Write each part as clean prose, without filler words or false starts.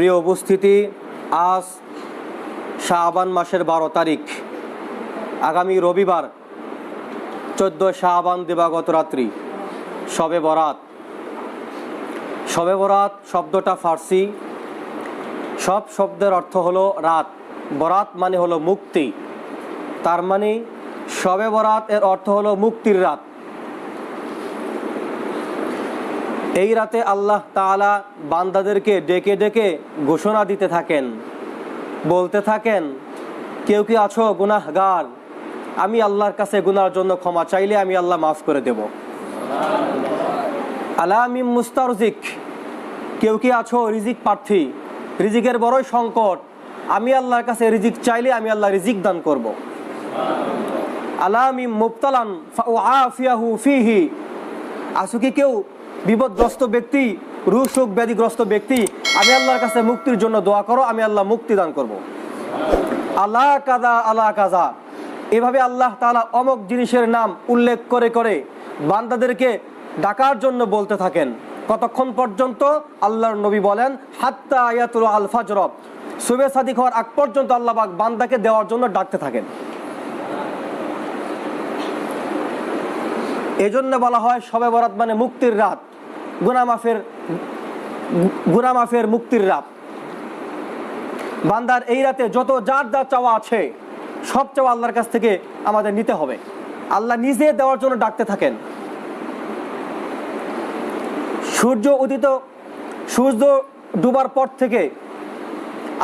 প্রিয় উপস্থিতি, আজ শাবান মাসের 12 তারিখ, আগামী রবিবার 14 শাবান দিবাগত রাত্রি, শবে বরাত। শবে বরাত শব্দটা ফার্সি, সব শব্দের অর্থ হলো রাত। বরাত মানে হলো মুক্তি, তার মানে শবে বরাত এর অর্থ হলো মুক্তির রাত। এই রাতে আল্লাহ তাআলা বান্দাদেরকে ডেকে ডেকে ঘোষণা দিতে থাকেন, বলতে থাকেন, কেউ কি আছো গুনাহগার? আমি আল্লাহর কাছে গুনার জন্য ক্ষমা চাইলে আমি আল্লাহ মাফ করে দেব। আলা মিন মুস্তারজিক, কেউ কি আছো রিজিক প্রার্থী? রিজিকের বড়ই সংকট, আমি আল্লাহর কাছে রিজিক চাইলে আমি আল্লাহ রিজিক দান করব। আলা মিন মুবতালান ফাউআফিয়াহু ফিহি, আছো কি কেউ বিপদগ্রস্ত ব্যক্তি, রোগ শোক ব্যাধিগ্রস্ত ব্যক্তি? আমি আল্লাহর কাছে মুক্তির জন্য দোয়া করো, আমি আল্লাহ মুক্তি দান করব। আলা কাযা আলা কাযা, এভাবে আল্লাহ তাআলা অমুক জিনিসের নাম উল্লেখ করে করে বান্দাদেরকে ডাকার জন্য বলতে থাকেন। কতক্ষণ পর্যন্ত? আল্লাহর নবী বলেন, হাত্তা ইয়াতুল আল ফাজর, সুবহ সাদিক হওয়ার আগ পর্যন্ত আল্লাহ পাক বান্দাকে দেওয়ার জন্য ডাকতে থাকেন। এজন্য বলা হয় শবে বরাত মানে মুক্তির রাত, গুনাহ মাফের মুক্তির রাত। বান্দার এই রাতে যত যার যা চাওয়া আছে সব চাওয়া আল্লাহর কাছ থেকে আমাদের নিতে হবে। আল্লাহ নিজে দেওয়ার জন্য ডাকতে থাকেন। সূর্য ডুবার পর থেকে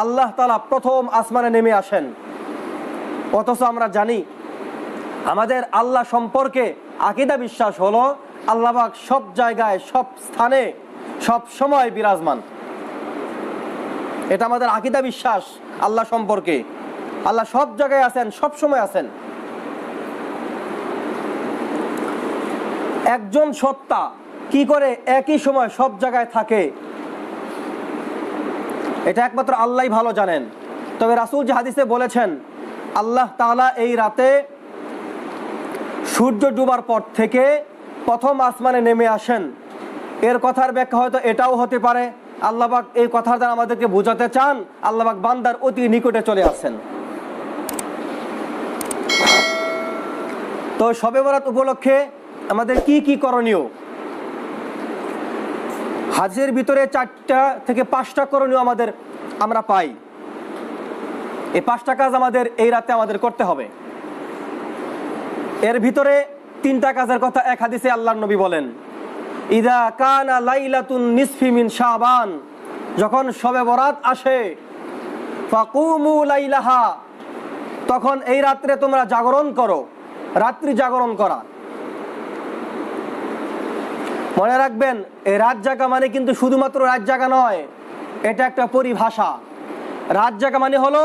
আল্লাহ তাআলা প্রথম আসমানে নেমে আসেন। অথচ আমরা জানি আমাদের আল্লাহ সম্পর্কে আকীদা বিশ্বাস হলো আল্লাহ পাক সব জায়গায়, সব স্থানে, সব সময় বিরাজমান। এটা আমাদের আকীদা বিশ্বাস আল্লাহ সম্পর্কে। আল্লাহ সব জায়গায় আছেন, সব সময় আছেন। একজন সত্তা কি করে একই সময় সব জায়গায় থাকে, এটা একমাত্র আল্লাহই ভালো জানেন। তবে রাসূল যে হাদিসে বলেছেন আল্লাহ তাআলা এই রাতে সূর্য ডুবার পর থেকে প্রথম আসমানে নেমে আসেন, এর কথার ব্যাখ্যা হয়তো এটাও হতে পারে আল্লাহ পাক এই কথার দ্বারা আমাদেরকে বোঝাতে চান আল্লাহ পাক বান্দার অতি নিকটে চলে আসেন। তো শবে বরাত উপলক্ষে আমাদের কি কি করণীয়? হাজের ভিতরে 4টা থেকে 5টা করণীয় আমরা পাই। এই 5টা কাজ আমাদের এই রাতে আমাদের করতে হবে। এর ভিতরে 3টা কাজের কথা এক হাদিসে আল্লাহর নবী বলেন, ইদা কানা লাইলাতুন নিসফি মিন শাবান, যখন শবে বরাত আসে, ফাকুমু লাইলাহা, তখন এই রাত্রে তোমরা জাগরণ করো। রাত্রি জাগরণ করা, মনে রাখবেন এই রাত জাগা মানে কিন্তু শুধুমাত্র রাত জাগা নয়, এটা একটা পরিভাষা। রাত জাগা মানে হলো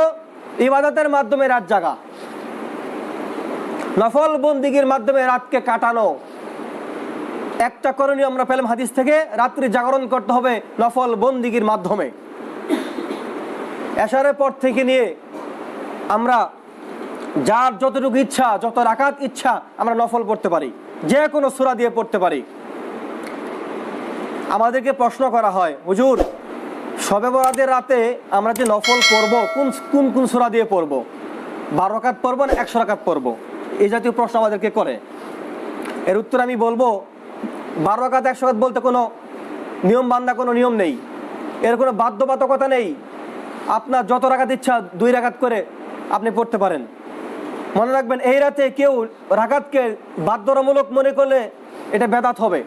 ইবাদতের মাধ্যমে রাত জাগা, নফল বন্দিগির মাধ্যমে রাতকে কাটানো। একটা করণীয় আমরা পেলাম হাদিস থেকে, রাত্রি জাগরণ করতে হবে নফল বন্দিগির মাধ্যমে। এশারের পর থেকে নিয়ে আমরা যার যতটুকু ইচ্ছা, যত রাকাত ইচ্ছা আমরা নফল পড়তে পারি, যে কোনো সূরা দিয়ে পড়তে পারি। আমাদেরকে প্রশ্ন করা হয়, হুজুর শবে বরাতের রাতে আমরা যে নফল পড়বো কোন কোন সূরা দিয়ে পড়বো? 12 রাকাত পড়বো না 100 রাকাত পড়বো? এই জাতীয় প্রশ্ন আমাদেরকে করে। এর উত্তর আমি বলবো 12 রাকাত 100 রাকাত বলতে কোনো নিয়ম বান্ধা কোনো নিয়ম নেই, এর কোনো বাধ্যবাধকতা নেই। আপনার যত রাকাত ইচ্ছা 2 রাকাত করে আপনি পড়তে পারেন। মনে রাখবেন এই রাতে কেউ রাকাতকে বাধ্যতামূলক মনে করলে এটা বেদাত হবে।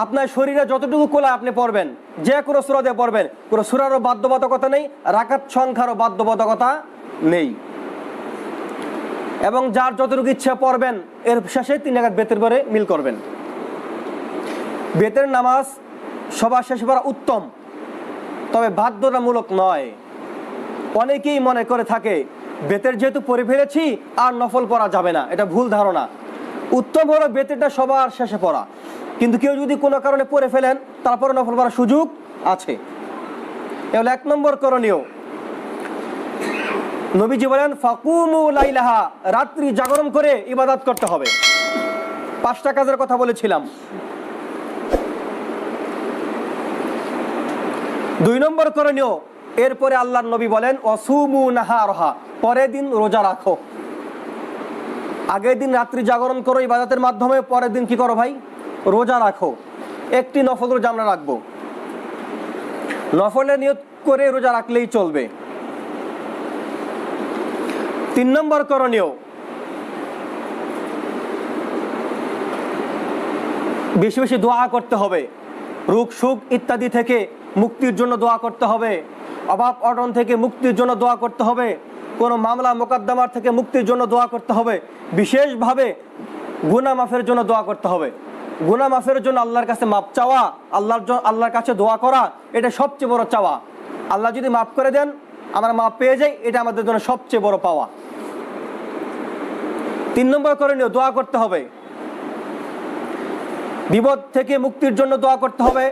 আপনার শরীরে যতটুকু কোলা আপনি পড়বেন, যে কোনো সূরা দিয়ে পড়বেন, কোনো সূরারও বাধ্যবাধকতা নেই, রাকাত সংখ্যারও বাধ্যবাধকতা নেই। এবং যার যতটুকু ইচ্ছা পড়বেন, এর শেষে 3 রাকাত বেতের পরে মিল করবেন। বেতের নামাজ সবার শেষে পড়া উত্তম, তবে বাধ্যতামূলক নয়। অনেকেই মনে করে থাকে বেতের যেহেতু পড়ে ফেলেছি আর নফল পড়া যাবে না, এটা ভুল ধারণা। উত্তম হলো বেতেরটা সবার শেষে পড়া, কিন্তু কেউ যদি কোনো কারণে পড়ে ফেলেন তারপরে নফল পড়ার সুযোগ আছে। এ হলো 1 নম্বর করণীয়। নবীজি বলেন ফাকুমু লাইলাহা, রাত্রি জাগরণ করে ইবাদত করতে হবে। 5টা কাজের কথা বলেছিলাম। 2 নম্বর করণীয়, এরপরে আল্লাহর নবী বলেন ওয়াসুমু নাহারহা, পরের দিন রোজা রাখো। আগের দিন রাত্রি জাগরণ করো ইবাদতের মাধ্যমে, পরের দিন কি করো ভাই? রোজা রাখো। একটি নফল রোজা আমরা রাখবো, নফলের নিয়ত করে রোজা রাখলেই চলবে। 3 নম্বর করণীয়, বেশি বেশি দোয়া করতে হবে। রোগ সুখ ইত্যাদি থেকে মুক্তির জন্য দোয়া করতে হবে, অভাব অনটন থেকে মুক্তির জন্য দোয়া করতে হবে, কোনো মামলা মোকদ্দমার থেকে মুক্তির জন্য দোয়া করতে হবে, বিশেষভাবে গুনাহ মাফের জন্য দোয়া করতে হবে। গুনাহ মাফের জন্য আল্লাহর কাছে মাপ চাওয়া, আল্লাহর কাছে দোয়া করা, এটা সবচেয়ে বড় চাওয়া। আল্লাহ যদি মাফ করে দেন, আমরা মাপ পেয়ে যাই, এটা আমাদের জন্য সবচেয়ে বড় পাওয়া। 3 নম্বর করণীয়, দোয়া করতে হবে। বিপদ থেকে মুক্তির জন্য দোয়া করতে হবে,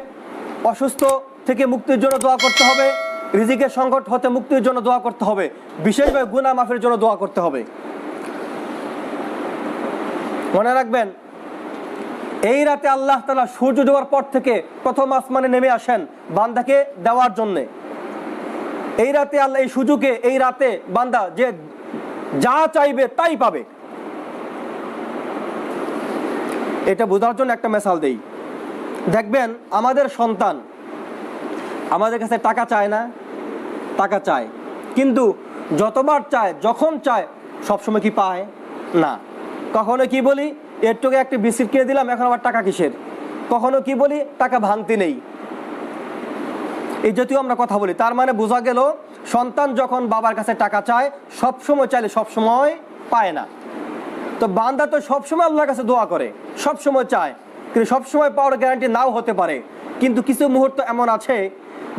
অসুস্থ থেকে মুক্তির জন্য দোয়া করতে হবে, রিজিকের সংকট হতে মুক্তির জন্য দোয়া করতে হবে, বিশেষভাবে গুনাহ মাফের জন্য দোয়া করতে হবে। মনে রাখবেন, এই রাতে আল্লাহ তাআলা সূর্য ডোবার পর থেকে প্রথম আসমানে নেমে আসেন বান্দাকে দেওয়ার জন্যে। এই রাতে আল্লাহ এই সুযোগে, এই রাতে বান্দা যে যা চাইবে তাই পাবে। এটা বোঝার জন্য একটা মিসাল দেই। দেখবেন আমাদের সন্তান আমাদের কাছে টাকা চায় না? টাকা চায়, কিন্তু যতবার চায়, যখন চায়, সবসময় কি পায় না। কখনো কি বলি, এর তোকে একটা বিস্কিট কিনে দিলাম, এখন আবার টাকা কিসের? কখনো কি বলি, টাকা ভাঙতি নেই। এই জাতীয় আমরা কথা বলি। তার মানে বোঝা গেল, সন্তান যখন বাবার কাছে টাকা চায়, সবসময় চাইলে সবসময় পায় না। তো বান্দা তো সবসময় আল্লাহর কাছে দোয়া করে, সবসময় চায়, কিন্তু সবসময় পাওয়ার গ্যারান্টি নাও হতে পারে। কিন্তু কিছু মুহূর্ত এমন আছে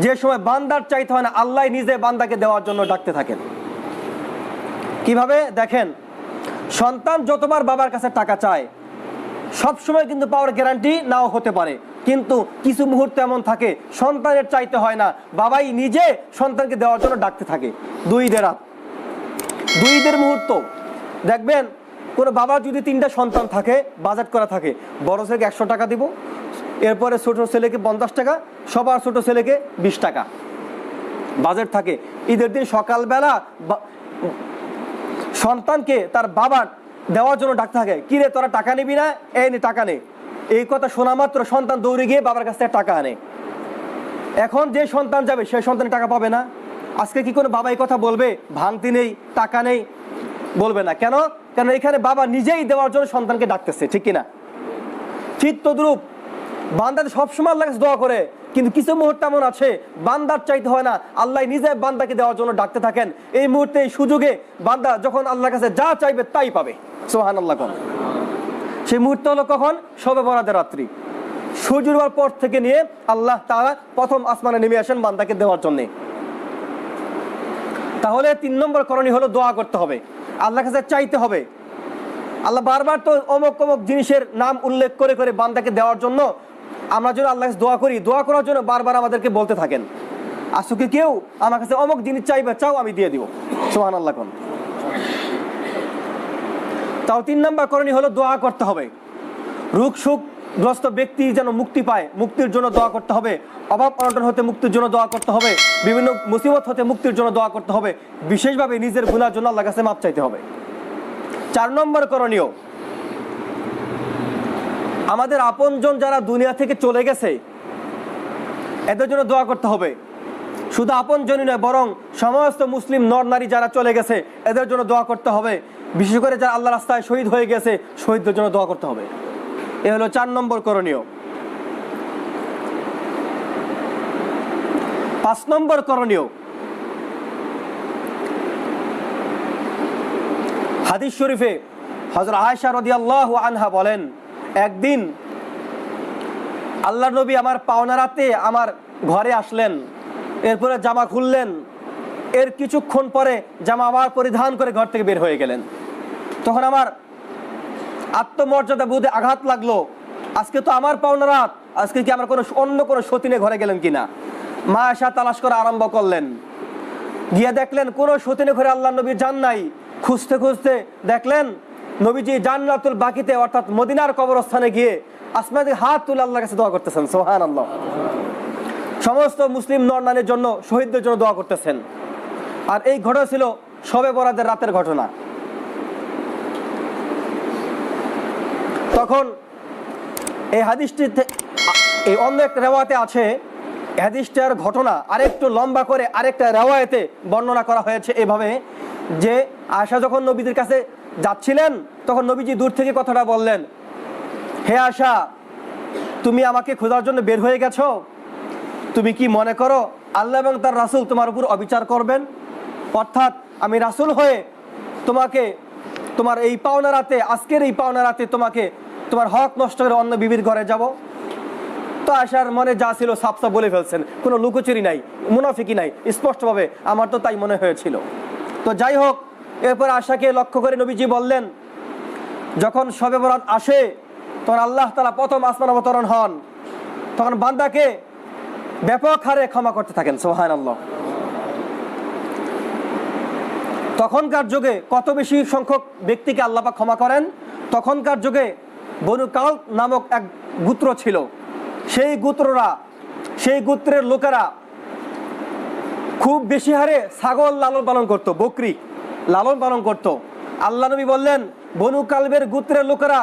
যে সময় বান্দার চাইতে হয় না, আল্লাহ নিজে বান্দাকে দেওয়ার জন্য ডাকতে থাকেন। কিভাবে? দেখেন, সন্তান যতবার বাবার কাছে টাকা চায়, সবসময় কিন্তু পাওয়ার গ্যারান্টি নাও হতে পারে। কিন্তু কিছু মুহূর্ত এমন থাকে সন্তানের চাইতে হয় না, বাবাই নিজে সন্তানকে দেওয়ার জন্য ডাকতে থাকে। 2 ঈদের রাত, 2 ঈদের মুহূর্ত দেখবেন, কোনো বাবা যদি 3টা সন্তান থাকে, বাজেট করা থাকে, বড় ছেলেকে 100 টাকা দিব, এরপরে ছোট ছেলেকে 50 টাকা, সবার ছোট ছেলেকে 20 টাকা বাজেট থাকে। ঈদের দিন সকালবেলা সন্তানকে তার বাবা দেওয়ার জন্য ডাকতে থাকে, কিরে তোরা টাকা নিবি না? এই নে টাকা নে। এই কথা শোনা মাত্র সন্তান দৌড়ে গিয়ে বাবার কাছ থেকে টাকা আনে। এখন যে সন্তান যাবে, সেই সন্তান টাকা পাবে না। আজকে কি কোনো বাবা এই কথা বলবে ভাঙতি নেই, টাকা নেই? বলবে না। কেন? কারণ এখানে বাবা নিজেই দেওয়ার জন্য সন্তানকে ডাকতেছে, ঠিক কিনা? ঠিক তদ্রূপ বান্দা সবসময় আল্লাহর কাছে দোয়া করে, কিন্তু কিছু মুহূর্ত এমন আছে বান্দার চাইতে হয় না, আল্লাহ নিজে বান্দাকে দেওয়ার জন্য ডাকতে থাকেন। এই মুহূর্তে, এই সুযোগে বান্দা যখন আল্লাহর কাছে যা চাইবে তাই পাবে। সুবহানাল্লাহ। সেই মুহূর্ত হলো কখন? শবে বরাতের রাত্রি। সূর্য ডোবার পর থেকে নিয়ে আল্লাহ তাআলা প্রথম আসমানে নেমে আসেন বান্দাকে দেওয়ার জন্য। তাহলে 3 নম্বর করণীয় হলো দোয়া করতে হবে, আল্লাহর কাছে চাইতে হবে। আল্লাহ বারবার তো অমুক অমুক জিনিসের নাম উল্লেখ করে করে বান্দাকে দেওয়ার জন্য, আমরা যেন আল্লাহর কাছে দোয়া করি, দোয়া করার জন্য বারবার আমাদেরকে বলতে থাকেন, আসুকে কেউ আমার কাছে অমুক জিনিস চাইবে, চাও আমি দিয়ে দিব। সুবহানাল্লাহ। তাও 3 নম্বর করণীয় হলো দোয়া করতে হবে। রোগ সুখগ্রস্ত ব্যক্তি যেন মুক্তি পায়, মুক্তির জন্য দোয়া করতে হবে। অভাব অনটন হতে মুক্তির জন্য দোয়া করতে হবে। বিভিন্ন মুসিবত হতে মুক্তির জন্য দোয়া করতে হবে। বিশেষভাবে নিজের গুনার জন্য আল্লাহর কাছে মাপ চাইতে হবে। 4 নম্বর করণীয়, আমাদের আপনজন যারা দুনিয়া থেকে চলে গেছে, এদের জন্য দোয়া করতে হবে। শুধু আপনজনই নয়, বরং সমস্ত মুসলিম নর নারী যারা চলে গেছে, এদের জন্য দোয়া করতে হবে। বিশেষ করে যারা আল্লাহর রাস্তায় শহীদ হয়ে গেছে, শহীদদের জন্য দোয়া করতে হবে। এ হলো 4 নম্বর করণীয়। 5 নম্বর করণীয়, হাদিস শরীফে হযরত আয়েশা রাদিয়াল্লাহু আনহা বলেন, একদিন আল্লাহর নবী আমার পাওনা রাতে আমার ঘরে আসলেন, এরপরে জামা খুললেন, এর কিছুক্ষণ পরে জামা আবার পরিধান করে ঘর থেকে বের হয়ে গেলেন। তখন আমার আত্মমর্যাদা বোধে আঘাত লাগলো, আজকে তো আমার পাওনা রাত, আজকে কি আমার অন্য কোনো সতীনে ঘরে গেলেন কিনা। মা আয়েশা তালাশ করা আরম্ভ করলেন, গিয়ে দেখলেন কোনো সতীনে ঘরে আল্লাহর নবী যান নাই। খুঁজতে খুঁজতে দেখলেন নবীজি জান্নাতুল বাকিতে, অর্থাৎ মদিনার কবরস্থানে গিয়ে আসমান থেকে হাত তুলে আল্লাহর কাছে দোয়া করতেছেন। সুবহানাল্লাহ। সমস্ত মুসলিম নরনারীর জন্য, শহীদদের জন্য দোয়া করতেছেন। আর এই ঘটনা ছিল শবে বরাতের রাতের ঘটনা। তখন এই হাদিসটিতে, এই অন্য একটা রেওয়ায়েতে আছে, হাদিসটার ঘটনা আরেকটু লম্বা করে আরেকটা রেওয়ায়েতে বর্ণনা করা হয়েছে এভাবে যে আয়েশা যখন নবীদের কাছে যাচ্ছিলেন তখন নবীজি দূর থেকে কথাটা বললেন, হে আয়েশা, তুমি আমাকে খোঁজার জন্য বের হয়ে গেছো, তুমি কি মনে করো আল্লাহ এবং তার রাসূল তোমার উপর অবিচার করবেন? অর্থাৎ আমি রাসূল হয়ে তোমাকে তোমার এই পাওনা রাতে, আজকের এই পাওনা রাতে তোমাকে তোমার হক নষ্ট করে অন্য বিবির ঘরে যাব? তো আয়েশার মনে যা ছিল সাফ সাফ বলে ফেলছেন, কোনো লুকোচুরি নাই, মুনাফিকি নাই, স্পষ্টভাবে আমার তো তাই মনে হয়েছিল। তো যাই হোক, এরপর আয়েশাকে লক্ষ্য করে নবীজি বললেন, যখন শবে বরাত আসে তখন আল্লাহ তাআলা প্রথম আসমান অবতরণ হন, তখন বান্দাকে ব্যাপক হারে ক্ষমা করতে থাকেন। সুবহানাল্লাহ। তখনকার যুগে কত বেশি সংখ্যক ব্যক্তিকে আল্লাহ পাক ক্ষমা করেন। তখনকার যুগে বনু কাল নামক এক গোত্র ছিল, সেই গোত্রের লোকেরা খুব বেশি হারে ছাগল লালন পালন করত, বকরি লালন পালন করত। আল্লাহ নবী বললেন, বনু কালবের গোত্রের লোকেরা,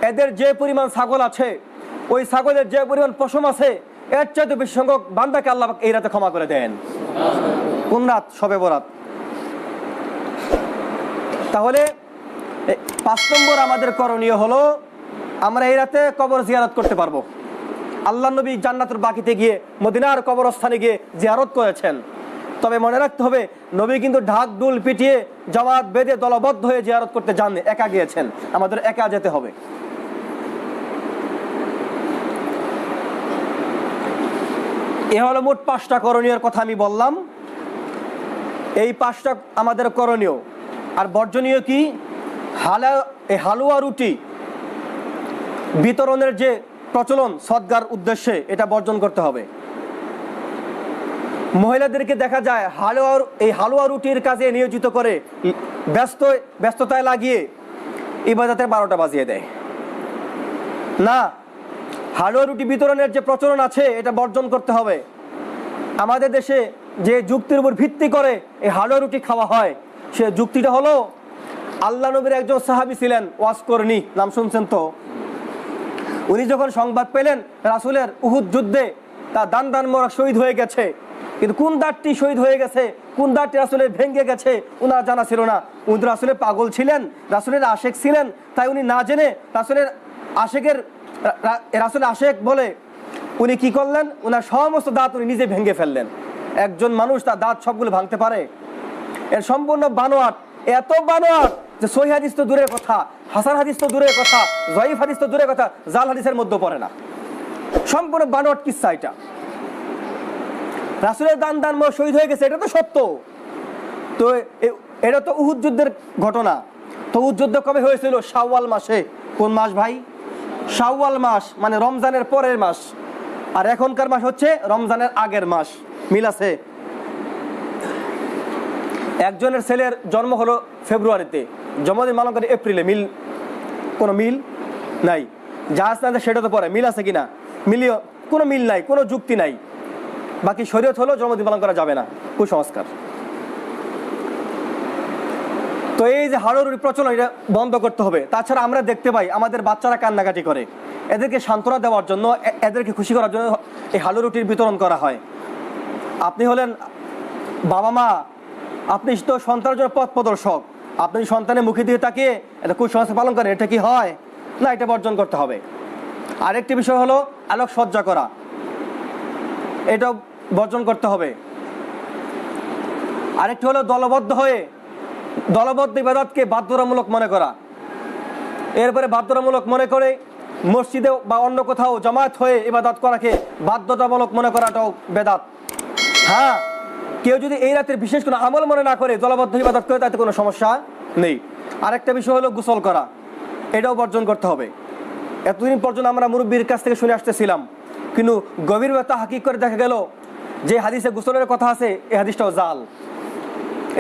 এদের যে পরিমাণ ছাগল আছে, ওই ছাগলের যে পরিমাণ পশম আছে, এর চাইতে বেশি সংখ্যক বান্দাকে আল্লাহ এই রাতে ক্ষমা করে দেন। কোন রাত? শবে বরাত। তাহলে 5 নম্বর আমাদের করণীয় হলো আমরা এই রাতে কবর জিয়ারত করতে পারবো। আল্লাহ নবী জান্নাতুল বাকিতে গিয়ে, মদিনার কবরস্থানে গিয়ে জিয়ারত করেছেন। তবে মনে রাখতে হবে, নবী কিন্তু ঢাক দুল পিটিয়ে জামাত বেঁধে দলবদ্ধ হয়ে জিয়ারত করতে যাননি, একা গিয়েছেন। আমাদের একা যেতে হবে। এ হলো মোট 5টা করণীয়র কথা আমি বললাম। এই 5টা আমাদের করণীয়। আর বর্জনীয় কি? হালুয়া রুটি বিতরণের যে প্রচলন সদগার উদ্দেশ্যে, এটা বর্জন করতে হবে। মহিলাদেরকে দেখা যায় হালুয়া রুটির কাজে নিয়োজিত করে ব্যস্ততায় লাগিয়ে ইবাদতের 12টা বাজিয়ে দেয়। না, হালুয়া রুটি বিতরণের যে প্রচলন আছে এটা বর্জন করতে হবে। আমাদের দেশে যে যুক্তির উপর ভিত্তি করে এই হালুয়া রুটি খাওয়া হয়, সে যুক্তিটা হলো, আল্লাহ নবীর একজন সাহাবী ছিলেন ওয়াস করনি, নাম শুনছেন তো? উনি যখন সংবাদ পেলেন রাসূলের উহুদ যুদ্ধে তার দান মোবারক শহীদ হয়ে গেছে, কিন্তু কোন দাঁতটি শহীদ হয়ে গেছে, কোন দাঁতটি রাসূলের ভেঙে গেছে উনার জানা ছিল না। উনি রাসূলের পাগল ছিলেন, রাসূলের আশেক ছিলেন, তাই উনি না জেনে রাসূলের আশেক বলে উনি কি করলেন, উনার সমস্ত দাঁত উনি নিজে ভেঙে ফেললেন। একজন মানুষ তার দাঁত সবগুলো ভাঙতে পারে? এর সম্পূর্ণ বানোয়াট, এত বানোয়াট যে সহিহ হাদিস তো দূরের কথা, হাসান হাদিস তো দূরের কথা, জয়ীফ হাদিস তো দূরের কথা, জাল হাদিসের মধ্যে পড়ে না। সম্পূর্ণ বানোয়াট কিসসা এটা। রাসূলের দান শহীদ হয়ে গেছে, এটা তো সত্য। তো এটা তো উহুদ যুদ্ধের ঘটনা। তো উহুদ যুদ্ধ কবে হয়েছিল? শাওয়াল মাসে। কোন মাস ভাই? শাওয়াল মাস, মানে রমজানের পরের মাস। আর এখনকার মাস হচ্ছে রমজানের আগের মাস। মিল আছে? একজনের ছেলের জন্ম হলো ফেব্রুয়ারিতে, জন্মদিন পালন করে এপ্রিলে। কোনো মিল নাই। যা আছে না সেটা তো পরে। মিল আছে কিনা? মিলিও কোনো মিল নাই, কোনো যুক্তি নাই। বাকি শরীয়ত হলো জন্মদিন পালন করা যাবে না, কুসংস্কার। তো এই যে হালুয়া রুটি প্রচলন, এটা বন্ধ করতে হবে। তাছাড়া আমরা দেখতে পাই আমাদের বাচ্চারা কান্নাকাটি করে, এদেরকে সান্ত্বনা দেওয়ার জন্য, এদেরকে খুশি করার জন্য এই হালুয়া রুটির বিতরণ করা হয়। আপনি হলেন বাবা মা, আপনি তো সন্তানের জন্য পথ প্রদর্শক। আপনি সন্তানের মুখে দিয়ে তাকিয়ে এটা কুসংস্কার পালন করেন, এটা কি হয়? না, এটা বর্জন করতে হবে। আরেকটি বিষয় হলো আলোকসজ্জা করা, এটাও বর্জন করতে হবে। আরেকটি হলো দলবদ্ধ ইবাদতকে বাধ্যতামূলক মনে করা। এরপরে বাধ্যতামূলক মনে করে মসজিদে বা অন্য কোথাও জামায়াত হয়ে ইবাদত করাকে বাধ্যতামূলক মনে করাটাও বেদাত। হ্যাঁ, কেউ যদি এই রাতের বিশেষ কোনো আমল মনে না করে দলবদ্ধ ইবাদত করে, তাতে কোনো সমস্যা নেই। আরেকটা বিষয় হলো গোসল করা, এটাও বর্জন করতে হবে। এতদিন পর্যন্ত আমরা মুরব্বীর কাছ থেকে শুনে আসতেছিলাম, কিন্তু গভীরভাবে হাকিক করে দেখা গেল যে হাদিসে গোসলের কথা আছে, এই হাদিসটাও জাল।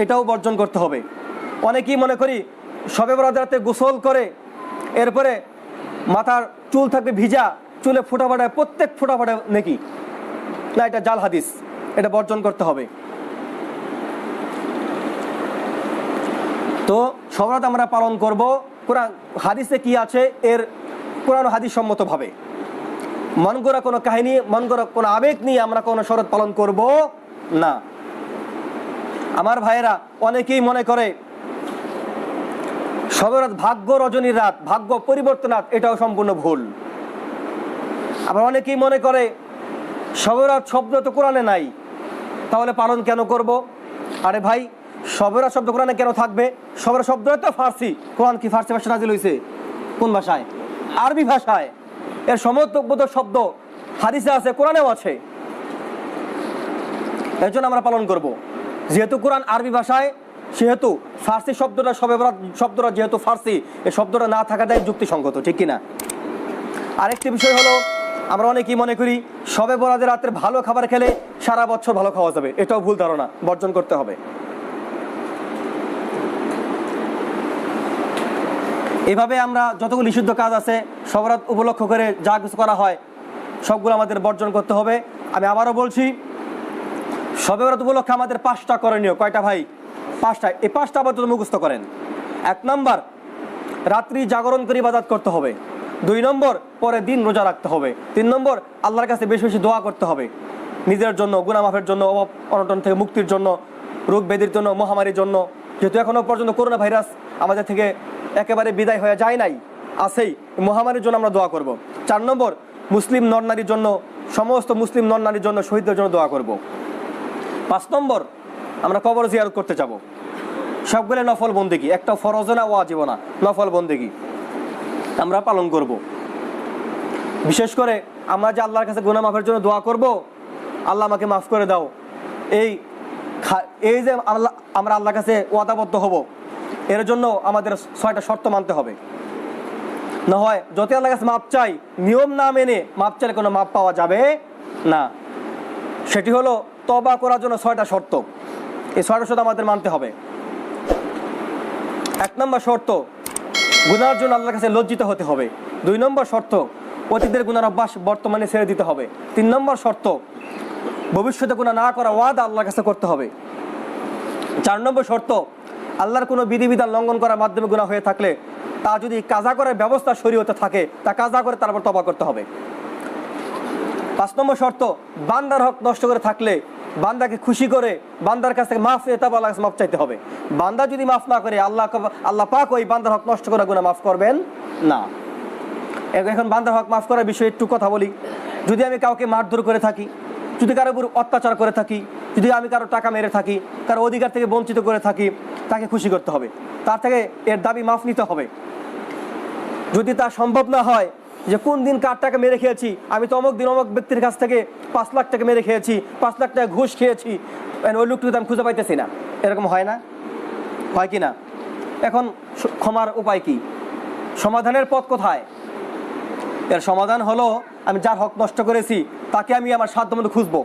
এটাও বর্জন করতে হবে। অনেকেই মনে করি শবে বরাত রাতে গোসল করে এরপরে মাথার চুল থাকবে ভিজা, চুলে ফোঁটা ফাটায়, প্রত্যেক ফোঁটা ফাটায় নাকি না এটা জাল হাদিস, এটা বর্জন করতে হবে। তো শবে বরাত আমরা পালন করব কোরআন হাদিসে কি আছে এর কোরআন হাদিস সম্মতভাবে। মন করা কোনো কাহিনী, মন করা কোনো আবেগ নিয়ে আমরা কোনো শবে বরাত পালন করব না। আমার ভাইয়েরা অনেকেই মনে করে শবে বরাত ভাগ্য রজনীর রাত, ভাগ্য পরিবর্তন রাত, এটাও সম্পূর্ণ ভুল। আবার অনেকেই মনে করে শবে বরাত শব্দ তো কোরআনে নাই, তাহলে পালন কেন করব? আরে ভাই, শবে বরাত শব্দ কোরআনে কেন থাকবে? শবে বরাত শব্দ তো ফার্সি, কোরআন কি ফার্সি ভাষা নাজিল হয়েছে? কোন ভাষায়? আরবি ভাষায়। এর সমস্ত শব্দ হাদিসে আছে, কোরআনেও আছে। এর জন্য আমরা পালন করব। যেহেতু কোরআন আরবি ভাষায়, সেহেতু ফার্সি শব্দটা, শবে বরাত শব্দটা যেহেতু ফার্সি, এই শব্দটা না থাকাটাই যুক্তিসঙ্গত, ঠিক কিনা? আরেকটি বিষয় হলো, আমরা অনেকেই মনে করি শবে বরাতের রাতের ভালো খাবার খেলে সারা বছর ভালো খাওয়া যাবে। এটাও ভুল ধারণা, বর্জন করতে হবে। এভাবে আমরা যতগুলো নিষিদ্ধ কাজ আছে শবে বরাত উপলক্ষ করে যা কিছু করা হয় সবগুলো আমাদের বর্জন করতে হবে। আমি আবারও বলছি, শবে বরাত উপলক্ষে আমাদের 5টা করণীয়। কয়টা ভাই? 5টা। এই 5টা আপাতত মুখস্থ করেন। 1 নম্বর, রাত্রি জাগরণ করে ইবাদত করতে হবে। 2 নম্বর, পরে দিন রোজা রাখতে হবে। 3 নম্বর, আল্লাহর কাছে বেশি বেশি দোয়া করতে হবে, নিজের জন্য, গুনাহ মাফের জন্য, অভাব অনটন থেকে মুক্তির জন্য, রোগ ব্যাধির জন্য, মহামারীর জন্য। যেহেতু এখনো পর্যন্ত করোনা ভাইরাস আমাদের থেকে একেবারে বিদায় হয়ে যায় নাই, আছেই, মহামারীর জন্য আমরা দোয়া করব। 4 নম্বর, মুসলিম নর-নারীর জন্য, সমস্ত মুসলিম নর-নারীর জন্য, শহীদদের জন্য দোয়া করব। 5 নম্বর, আমরা কবর জিয়ারত করতে যাব। সবগুলো নফল বন্দেগী, একটা ফরজ না, ওয়াজিব না, নফল বন্দেগী আমরা পালন করব। বিশেষ করে আমরা যে আল্লাহর কাছে গুনাহ মাফের জন্য দোয়া করব, আল্লাহ আমাকে মাফ করে দাও, এই যে আমরা আল্লাহর কাছে ওয়াদাবদ্ধ হব, এর জন্য আমাদের 6টা শর্ত মানতে হবে। না হয় যত আল্লাহর কাছে মাপ চাই, নিয়ম না মেনে মাপ চাইলে কোনো মাপ পাওয়া যাবে না। সেটি হলো তওবা করার জন্য 6টা শর্ত। এই 6টা শর্ত আমাদের মানতে হবে। 1 নম্বর শর্ত, গুনার জন্য আল্লাহর কাছে লজ্জিত হতে হবে। 2 নম্বর শর্ত, অতীতের গুনার অভ্যাস বর্তমানে ছেড়ে দিতে হবে। 3 নম্বর শর্ত, ভবিষ্যতে গুনাহ না করা ওয়াদা আল্লাহর কাছে করতে হবে। 4 নম্বর শর্ত, আল্লাহর কোনো বিধিবিধান লঙ্ঘন করার মাধ্যমে গুনাহ হয়ে থাকলে তা যদি কাজা করার ব্যবস্থা শরীয়তে থাকে, তা কাজা করে তারপর তওবা করতে হবে। 5 নম্বর শর্ত, বান্দার হক নষ্ট করে থাকলে বান্দাকে খুশি করে বান্দার কাছ থেকে মাফ নিয়ে তারপর আল্লাহর কাছে মাফ চাইতে হবে। বান্দা যদি মাফ না করে, আল্লাহ পাক ওই বান্দার হক নষ্ট করে গুনাহ মাফ করবেন না। এখন বান্দার হক মাফ করার বিষয়ে একটু কথা বলি। যদি আমি কাউকে মারধর করে থাকি, যদি কারো উপর অত্যাচার করে থাকি, যদি আমি কারো টাকা মেরে থাকি, কারো অধিকার থেকে বঞ্চিত করে থাকি, তাকে খুশি করতে হবে, তার থেকে এর দাবি মাফ নিতে হবে। যদি তা সম্ভব না হয়, যে কোন দিন কার টাকা মেরে খেয়েছি, আমি তো অমুক দিন অমুক ব্যক্তির কাছ থেকে 5 লাখ টাকা মেরে খেয়েছি, 5 লাখ টাকা ঘুষ খেয়েছি, ওই লোকটিকে আমি খুঁজে পাইতেছি না, এরকম হয় না? হয় কি না? এখন ক্ষমার উপায় কি? সমাধানের পথ কোথায়? এর সমাধান হলো, আমি যার হক নষ্ট করেছি তাকে আমি আমার সাধ্যমতো খুঁজবো।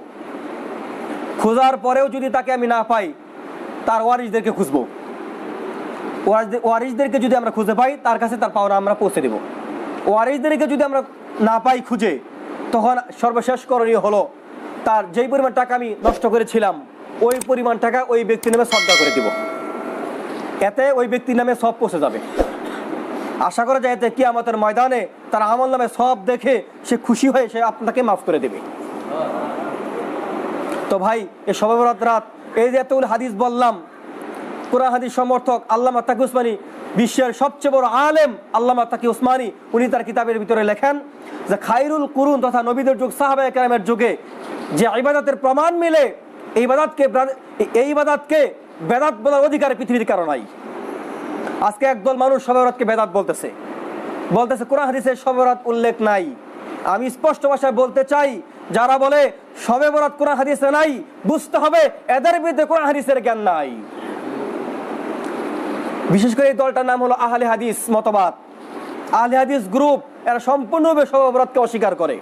খোঁজার পরেও যদি তাকে আমি না পাই, তার ওয়ারিসদেরকে খুঁজবো। ওয়ারিসদেরকে যদি আমরা খুঁজে পাই, তার কাছে তার পাওনা আমরা পৌঁছে দেব। ওয়ারিসদেরকে যদি আমরা না পাই খুঁজে, তখন সর্বশেষ করণীয় হলো, তার যেই পরিমাণ টাকা আমি নষ্ট করেছিলাম ওই পরিমাণ টাকা ওই ব্যক্তির নামে সদকা করে দিব। এতে ওই ব্যক্তির নামে সব পৌঁছে যাবে। আশা করা যায় এতে কিয়ামতের ময়দানে তার আমল নামে সব দেখে সে খুশি হয়ে সে আপনাকে মাফ করে দেবে। তো ভাই, এই শবে বরাত রাত, এই যে এতগুলো হাদিস বললাম, কোরআন হাদিস সমর্থক আল্লামা তাকি উসমানী, বিশ্বের সবচেয়ে বড় আলেম আল্লামা তাকি উসমানী, উনি তার কিতাবের ভিতরে লেখেন যে খায়রুল কুরুন তথা নবীদের যুগ, সাহাবায়ে কেরামের যুগে যে ইবাদতের প্রমাণ মিলে, এই ইবাদতকে বেদাত বলার অধিকার পৃথিবীর কারো নাই। আজকে একদল মানুষ শবে বরাতকে বেদাত বলতেছে, কোরআন হাদিসে শবে বরাত উল্লেখ নাই। আমি স্পষ্ট ভাষায় বলতে চাই, যারা বলে শবে বরাত কোরআন হাদিসে নাই, বুঝতে হবে এদের বিরুদ্ধে কোরআন হাদিসের জ্ঞান নাই। বিশেষ করে এই দলটার নাম হলো আহলে হাদিস মতবাদ, আহলে হাদিস গ্রুপ। এরা সম্পূর্ণভাবে শবে বরাতকে অস্বীকার করে।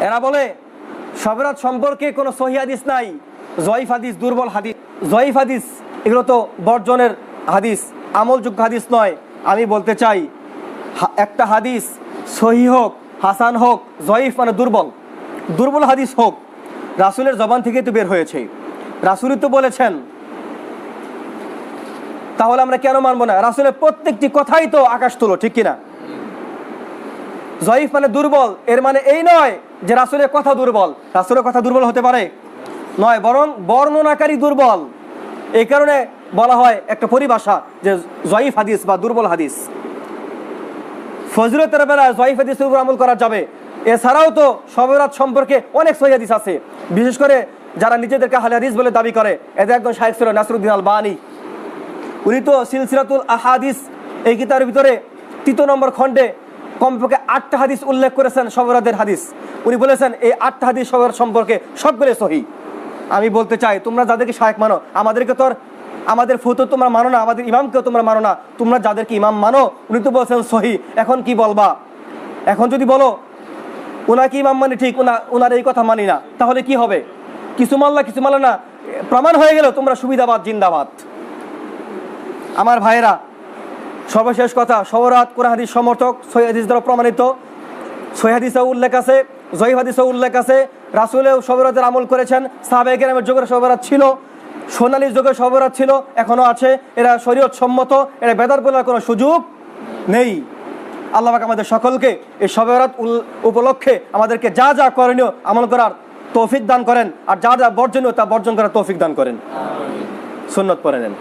এরা বলে শবে বরাত সম্পর্কে কোনো সহিহ হাদিস নাই, জয়ীফ হাদিস, দুর্বল হাদিস, জয়ীফ হাদিস, এগুলো তো বর্জনের হাদিস, আমলযোগ্য হাদিস নয়। আমি বলতে চাই, একটা হাদিস সহিহ হোক, হাসান হোক, জয়ীফ মানে দুর্বল, দুর্বল হাদিস হোক, রাসূলের জবান থেকে তো বের হয়েছে, রাসূলই তো বলেছেন, তাহলে আমরা কেন মানবো না? রাসূলের প্রত্যেকটি কথাই তো আকাশ তুলো, ঠিক কিনা? জয়ীফ মানে দুর্বল, এর মানে এই নয় যে রাসূলের কথা দুর্বল। রাসূলের কথা দুর্বল হতে পারে নয়, বরং বর্ণনাকারী দুর্বল। এই কারণে বলা হয় একটা পরিভাষা যে জয়ীফ হাদিস বা দুর্বল হাদিস। ফজিলতের বেলায় জয়ীফ হাদিসের উপর আমল করা যাবে। এছাড়াও তো শবে বরাত সম্পর্কে অনেক সহিহ হাদিস আছে, বিশেষ করে যারা নিজেদেরকে আহলে হাদিস বলে দাবি করে, এদের একজন শাইখ ছিল নাসরুদ্দিন আলবানী। উনি তো সিলসিলাতুল আহাদিস এই কিতাবের ভিতরে 3 নম্বর খণ্ডে কমপক্ষে 8টা হাদিস উল্লেখ করেছেন শবে বরাতের হাদিস। উনি বলেছেন এই 8টা হাদিস শবে বরাত সম্পর্কে সবগুলো সহিহ। আমি বলতে চাই, তোমরা যাদেরকে শায়েখ মানো, আমাদেরকে তো আমাদের ফুতো তোমরা মানো না, আমাদের ইমামকেও তোমরা মানো না, তোমরা যাদেরকে ইমাম মানো উনি তো বলছেন সহিহ। এখন কি বলবা? এখন যদি বলো ওনাকে ইমাম মানি ঠিক, ওনার এই কথা মানি না, তাহলে কি হবে? কিছু মানলা কিছু মানলা না, প্রমাণ হয়ে গেল তোমরা সুবিধাবাদ জিন্দাবাদ। আমার ভাইয়েরা, সর্বশেষ কথা, শবে বরাত কোরআন হাদিস সমর্থক, সহিহ হাদিস দ্বারা প্রমাণিত। সহিহ হাদিসেও উল্লেখ আছে, জয়ীফ হাদিসেও উল্লেখ আছে। রাসূলেও শবে বরাতের আমল করেছেন, সাহাবায়ে কেরামের যুগের শবে বরাত ছিল, সোনালী যুগের শবে বরাত ছিল, এখনো আছে। এরা শরীয়ত সম্মত, এরা বেদাত বলার কোনো সুযোগ নেই। আল্লাহ পাক আমাদের সকলকে এই শবে বরাত উপলক্ষে আমাদেরকে যা যা করণীয় আমল করার তৌফিক দান করেন, আর যা যা বর্জনীয় তা বর্জন করার তৌফিক দান করেন। সুন্নত পড়ে নেন।